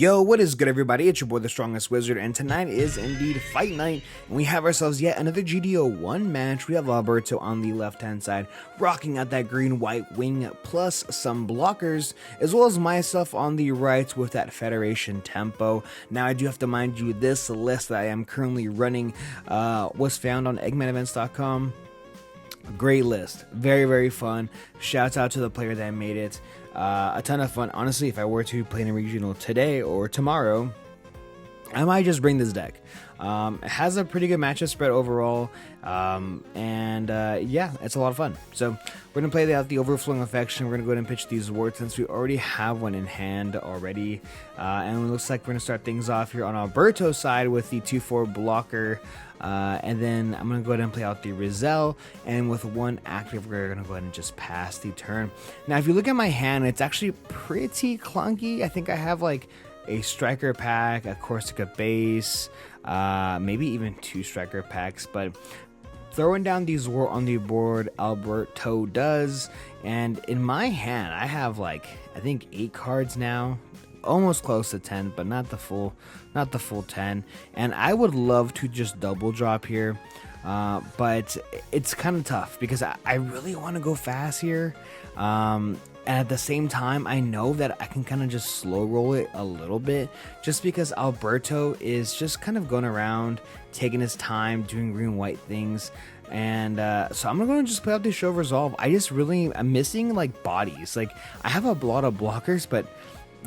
Yo, what is good, everybody? It's your boy, the Strongest Wizard, and tonight is indeed fight night, and we have ourselves yet another GD01 match. We have Alberto on the left-hand side, rocking out that green-white wing, plus some blockers, as well as myself on the right with that Federation tempo. Now, I do have to mind you, this list that I am currently running was found on eggmanevents.com. Great list, very fun. Shouts out to the player that made it. A ton of fun. Honestly, if I were to play in a regional today or tomorrow, I might just bring this deck. It has a pretty good matchup spread overall, yeah, it's a lot of fun. So we're gonna play out the Overflowing Affection. We're gonna go ahead and pitch these wards since we already have one in hand already, and it looks like we're gonna start things off here on Alberto's side with the 2/4 blocker. And then I'm going to go ahead and play out the Rizal, and with one active, we're going to go ahead and just pass the turn. Now, if you look at my hand, it's actually pretty clunky. I think I have like a striker pack, a Corsica base, maybe even 2 striker packs, but throwing down these on the board, Alberto does, and in my hand, I have like, I think 8 cards now. Almost close to 10, but not the full 10. And I would love to just double drop here, but it's kind of tough because I really want to go fast here. And at the same time, I know that I can kind of just slow roll it a little bit, just because Alberto is just kind of going around, taking his time, doing green-white things. And so I'm going to just play out the Show of Resolve. I'm missing like bodies. Like, I have a lot of blockers, but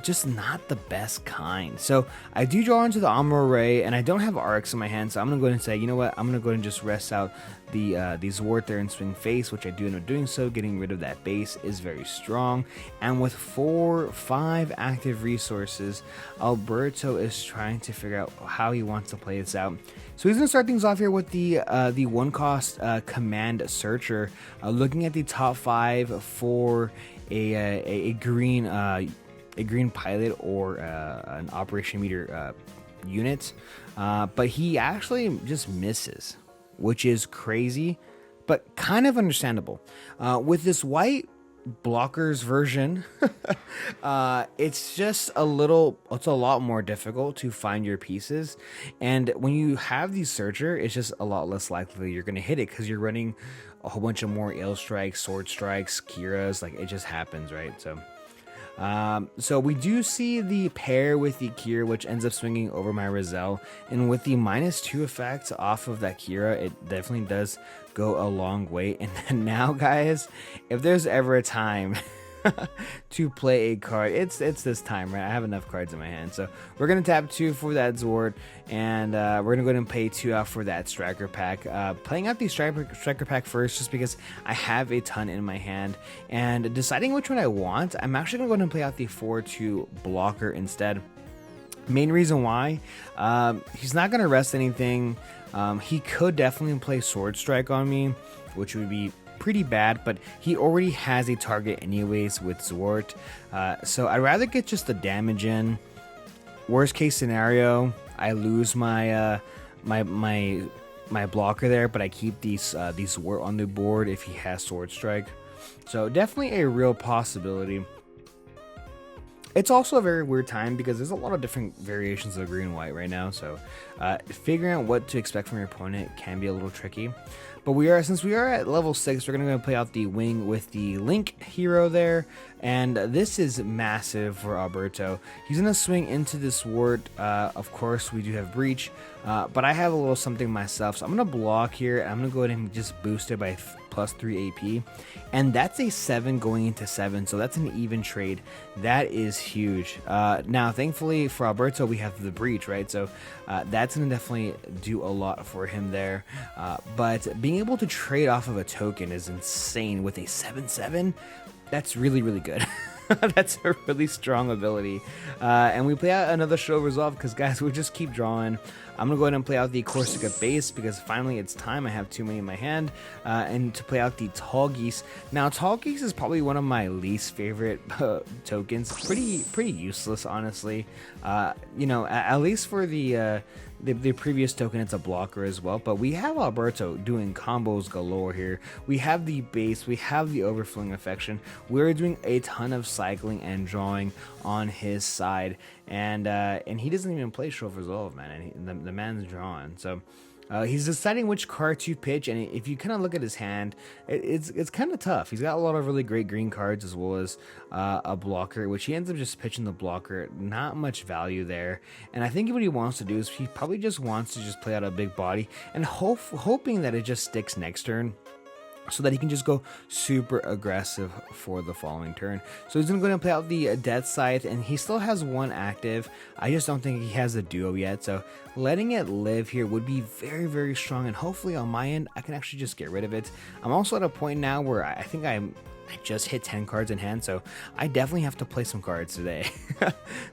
just not the best kind. So I do draw into the Armor Array, and I don't have RX in my hand, so I'm gonna go ahead and say, you know what, I'm gonna go ahead and just rest out the these Ward there and Swing Face, which I do end up doing. So getting rid of that base is very strong, and with 4-5 active resources, Alberto is trying to figure out how he wants to play this out. So he's gonna start things off here with the 1-cost Command Searcher, looking at the top 5 for a green pilot or an operation meter unit, but he actually just misses, which is crazy, but kind of understandable. With this white blockers version, it's a lot more difficult to find your pieces, and when you have the searcher, it's just a lot less likely you're going to hit it because you're running a whole bunch of more Ale Strikes, Sword Strikes, Kiras. Like, it just happens, right? So we do see the pair with the Kira, which ends up swinging over my Rizal, and with the -2 effect off of that Kira, it definitely does go a long way. And then now, guys, if there's ever a time to play a card, it's this time, right? I have enough cards in my hand, so we're gonna tap 2 for that Zord, and we're gonna go ahead and pay 2 out for that striker pack. Playing out the striker pack first, just because I have a ton in my hand, and deciding which one I want. I'm actually gonna go ahead and play out the 4/2 blocker instead. Main reason why, he's not gonna rest anything. He could definitely play Sword Strike on me, which would be pretty bad, but he already has a target anyways with Zwart, so I'd rather get just the damage in. Worst case scenario, I lose my my blocker there, but I keep these Zwart on the board if he has Sword Strike, so definitely a real possibility. It's also a very weird time because there's a lot of different variations of green and white right now, so figuring out what to expect from your opponent can be a little tricky. But since we are at level 6, we're going to play out the wing with the Link hero there, and this is massive for Alberto. He's going to swing into this ward. Of course, we do have Breach, but I have a little something myself, so I'm going to block here, and I'm going to go ahead and just boost it by +3 AP, and that's a 7 going into 7, so that's an even trade. That is huge. Now, thankfully for Alberto, we have the Breach, right? So that's going to definitely do a lot for him there, but being able to trade off of a token is insane with a 7/7. That's really good. That's a really strong ability, and we play out another Show of Resolve because, guys, we just keep drawing. I'm gonna go ahead and play out the Corsica base because finally it's time. I have too many in my hand, and to play out the Tall Geese. Now, Tall Geese is probably one of my least favorite tokens. Pretty useless, honestly. You know, at least for the previous token, it's a blocker as well, but we have Alberto doing combos galore here. We have the base, we have the overflowing affection. We're doing a ton of cycling and drawing on his side, and he doesn't even play Shove Resolve, man. And the man's drawing, so he's deciding which card to pitch. And if you kind of look at his hand, it's kind of tough. He's got a lot of really great green cards as well as a blocker, which he ends up just pitching the blocker. Not much value there. And I think what he wants to do is he probably just wants to just play out a big body and hoping that it just sticks next turn, so that he can just go super aggressive for the following turn. So he's gonna go ahead and play out the Death Scythe, and he still has one active. I just don't think he has a duo yet, so letting it live here would be very strong, and hopefully on my end I can actually just get rid of it. I'm also at a point now where I think I just hit 10 cards in hand, so I definitely have to play some cards today.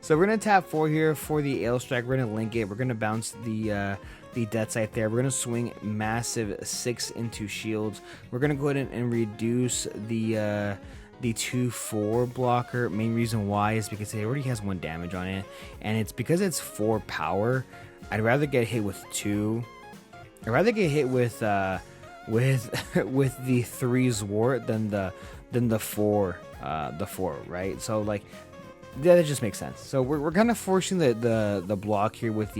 So we're gonna tap 4 here for the Ale Strike. We're gonna link it. We're gonna bounce the Death Scythe there. We're gonna swing massive 6 into shields. We're gonna go ahead and reduce the 2/4 blocker. Main reason why is because it already has 1 damage on it, and it's because it's 4 power. I'd rather get hit with 2. I'd rather get hit with with the 3 Zwart than the 4 right? So like that just makes sense. So we're kind of forcing the block here with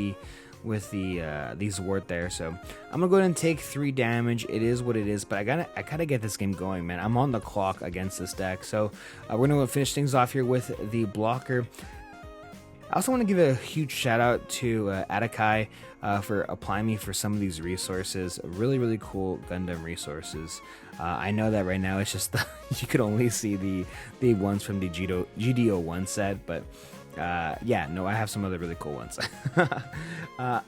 these wart there. So I'm gonna go ahead and take 3 damage. It is what it is, but I gotta get this game going, man. I'm on the clock against this deck. So we're gonna finish things off here with the blocker. I also want to give a huge shout out to Atakai for applying me for some of these resources. Really cool Gundam resources. I know that right now it's just you could only see the ones from the GD01 set, but yeah, no, I have some other really cool ones.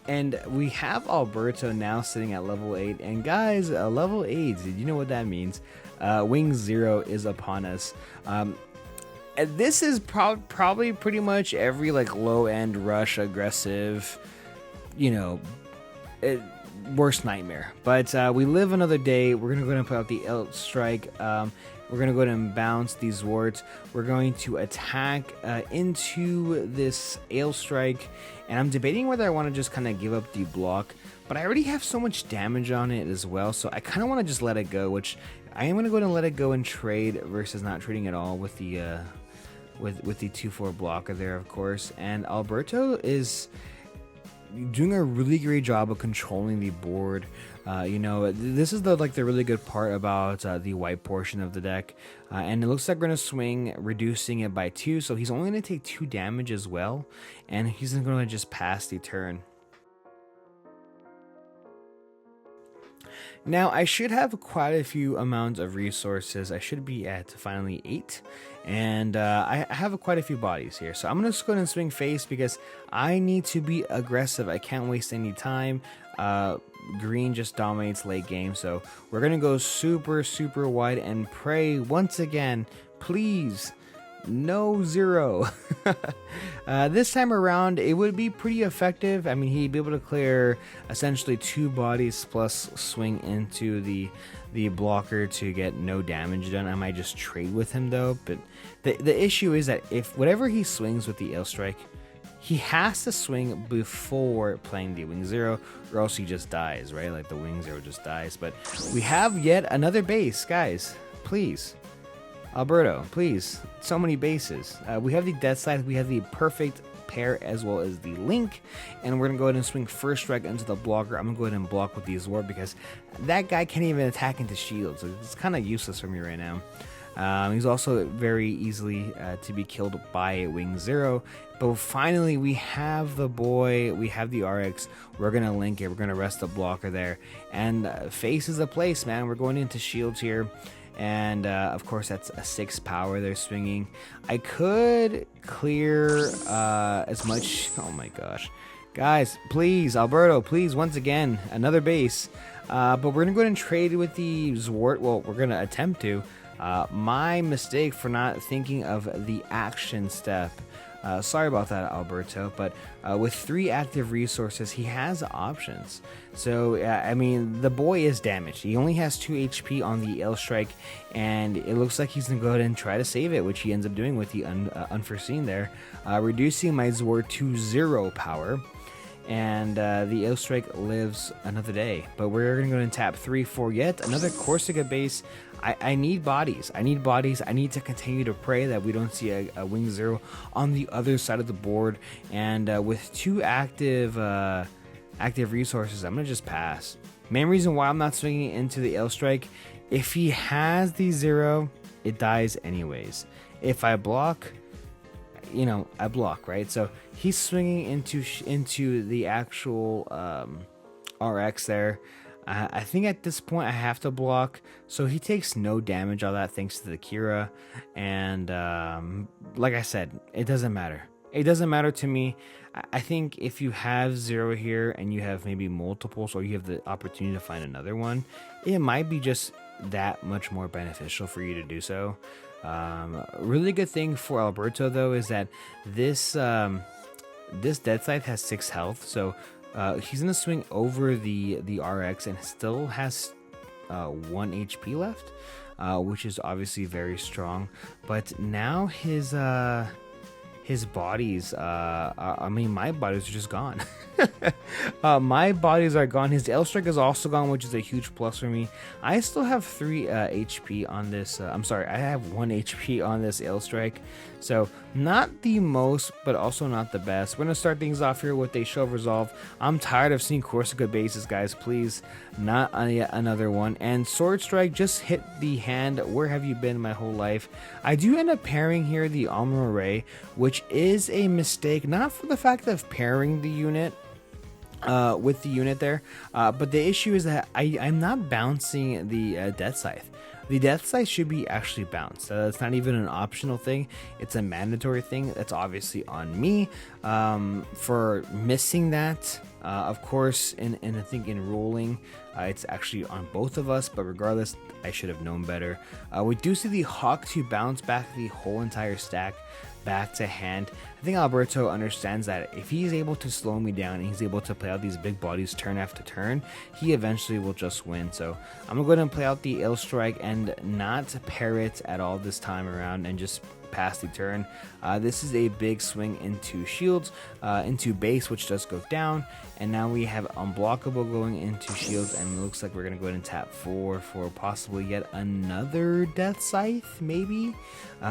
And we have Alberto now sitting at level 8, and guys, level 8, did you know what that means? Wing 0 is upon us. And this is probably pretty much every like low end rush aggressive, you know, worst nightmare. But we live another day. We're gonna go ahead and put out the Ale Strike. We're gonna go ahead and bounce these wards. We're going to attack into this Ale Strike, and I'm debating whether I want to just kind of give up the block. But I already have so much damage on it as well, so I kind of want to just let it go. Which I am gonna go ahead and let it go and trade versus not trading at all with the with the 2/4 blocker there, of course. And Alberto is doing a really great job of controlling the board. You know, this is the really good part about the white portion of the deck, and it looks like we're gonna swing, reducing it by 2, so he's only gonna take 2 damage as well, and he's gonna just pass the turn. Now, I should have quite a few amounts of resources. I should be at finally 8, and I have quite a few bodies here. So I'm going to just go ahead and swing face because I need to be aggressive. I can't waste any time. Green just dominates late game, so we're going to go super wide and pray once again, please, no 0. This time around it would be pretty effective. I mean, he'd be able to clear essentially 2 bodies plus swing into the blocker to get no damage done. I might just trade with him though, but the issue is that if whatever he swings with the Ale Strike, he has to swing before playing the Wing 0, or else he just dies, right? Like the Wing 0 just dies. But we have yet another base, guys, please. Alberto, please. So many bases. We have the Death Scythe, we have the perfect pair as well as the link, and we're gonna go ahead and swing first strike into the blocker. I'm gonna go ahead and block with the Zwart because that guy can't even attack into shields. It's kind of useless for me right now. He's also very easily to be killed by a Wing 0. But finally, we have the boy, we have the RX. We're going to link it, we're going to rest the blocker there. And face is a place, man. We're going into shields here. And of course, that's a 6 power they're swinging. I could clear as much. Oh my gosh. Guys, please, Alberto, please, once again, another base. But we're going to go ahead and trade with the Zwart. Well, we're going to attempt to. My mistake for not thinking of the action step Sorry about that, Alberto, but with 3 active resources, he has options. So, I mean, the boy is damaged. He only has 2 HP on the L Strike, and it looks like he's going to go ahead and try to save it, which he ends up doing with the unforeseen there, reducing my Zord to 0 power. And the L Strike lives another day. But we're going to go and tap 3 for yet another Corsica base. I need bodies. I need bodies. I need to continue to pray that we don't see a Wing Zero on the other side of the board. And with 2 active resources, I'm going to just pass. Main reason why I'm not swinging into the L Strike, if he has the 0, it dies anyways. If I block, you know, I block, right? So he's swinging into the actual RX there. I think at this point I have to block, so he takes no damage on that thanks to the Kira. And like I said, it doesn't matter. It doesn't matter to me. I think if you have 0 here and you have maybe multiples, or you have the opportunity to find another one, it might be just that much more beneficial for you to do so. Really good thing for Alberto though is that this Dead Scythe has 6 health, so he's gonna swing over the RX and still has 1 HP left, which is obviously very strong. But now his bodies, I mean, my bodies are just gone. My bodies are gone. His L Strike is also gone, which is a huge plus for me. I still have 3 HP on this. I'm sorry, I have 1 HP on this L Strike. So not the most, but also not the best. We're gonna start things off here with a Show of Resolve. I'm tired of seeing Corsica bases, guys. Please, not yet another one. And Sword Strike just hit the hand. Where have you been my whole life? I do end up pairing here the Armor Array, which is a mistake, not for the fact of pairing the unit with the unit there, but the issue is that I'm not bouncing the Death Scythe. The Death Scythe should be actually bounced. It's not even an optional thing, it's a mandatory thing. That's obviously on me for missing that. Of course, I think in rolling, it's actually on both of us, but regardless, I should have known better. We do see the Hawk to bounce back the whole entire stack back to hand. I think Alberto understands that if he's able to slow me down and he's able to play out these big bodies turn after turn, he eventually will just win. So I'm gonna go ahead and play out the L Strike and not pair it at all this time around and just pass the turn. This is a big swing into shields, into base, which does go down, and now we have unblockable going into shields, and it looks like we're gonna go ahead and tap 4 for possibly yet another Death Scythe, maybe.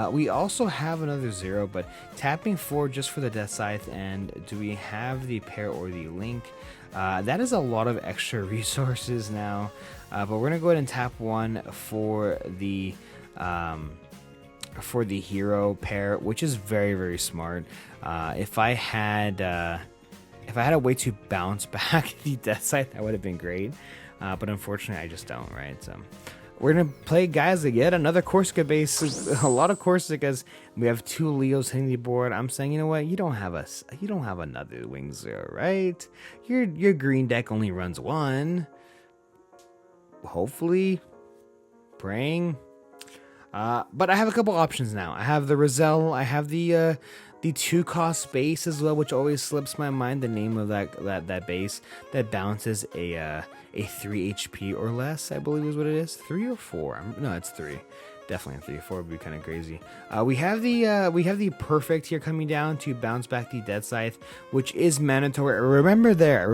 We also have another 0, but tapping 4 just for the Death Scythe. And do we have the pair or the link? That is a lot of extra resources now, but we're gonna go ahead and tap 1 for the hero pair, which is very, very smart. If I had a way to bounce back the Death Scythe, that would have been great, but unfortunately I just don't, right? So we're gonna play, guys, yet another Corsica base. A lot of Corsicas. We have 2 Leos hitting the board. I'm saying, you know what? You don't have another Wing Zero, right? Your green deck only runs 1. Hopefully, praying. But I have a couple options now. I have the Roselle. I have the 2-cost base as well, which always slips my mind the name of that base that bounces a 3 HP or less, I believe is what it is. 3 or 4? No, it's 3. Definitely 3. 4 would be kind of crazy. We have the Perfect here coming down to bounce back the Dead Scythe, which is mandatory. Remember there,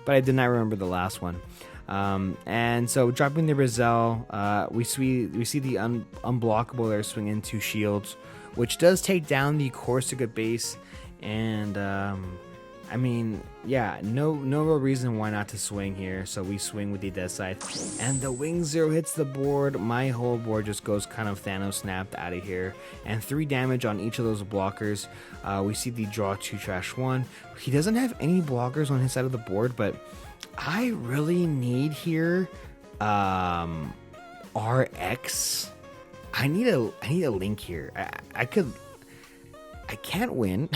but I did not remember the last one. And so dropping the Roselle, we see the unblockable there swing into shields, which does take down the Corsica base. And I mean, yeah, no real reason why not to swing here. So we swing with the Death Scythe, and the Wing Zero hits the board. My whole board just goes kind of Thanos snapped out of here, and 3 damage on each of those blockers. We see the draw 2 trash 1. He doesn't have any blockers on his side of the board, but I really need here RX. I need a link here. I can't win.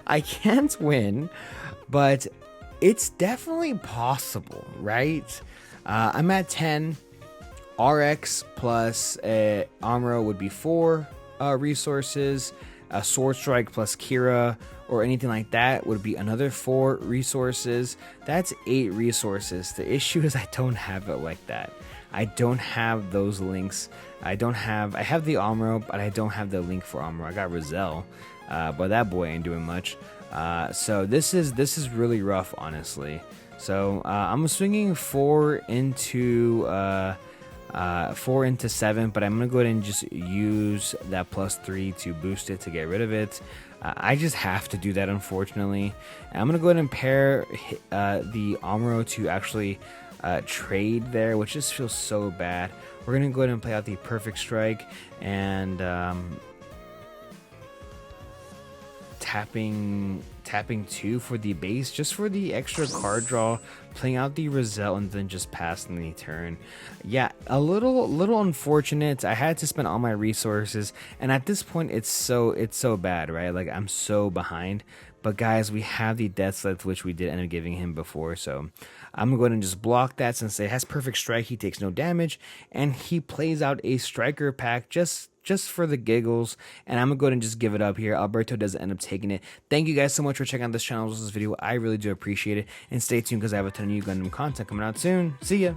I can't win, but it's definitely possible, right? I'm at 10. RX plus Amro would be 4 resources. A Sword Strike plus Kira or anything like that would be another 4 resources. That's 8 resources. The issue is I don't have it like that. I don't have those links. I have the Amuro, but I don't have the link for Amuro. I got Roselle, but that boy ain't doing much. So this is really rough, honestly. So I'm swinging 4 into 7, but I'm gonna go ahead and just use that +3 to boost it to get rid of it. I just have to do that, unfortunately. I'm gonna go ahead and pair the Amuro to actually trade there, which just feels so bad. We're gonna go ahead and play out the Perfect Strike and tapping 2 for the base, just for the extra card draw, playing out the Roselle and then just passing the turn. Yeah, a little unfortunate. I had to spend all my resources, and at this point it's so bad, right? Like, I'm so behind. But guys, we have the Death Slip, which we did end up giving him before, so I'm gonna go ahead and just block that. Since it has Perfect Strike, he takes no damage, and he plays out a Striker pack just for the giggles, and I'm gonna go ahead and just give it up here. Alberto doesn't end up taking it. Thank you guys so much for checking out this channel, this video. I really do appreciate it, and stay tuned because I have a ton of new Gundam content coming out soon. See ya.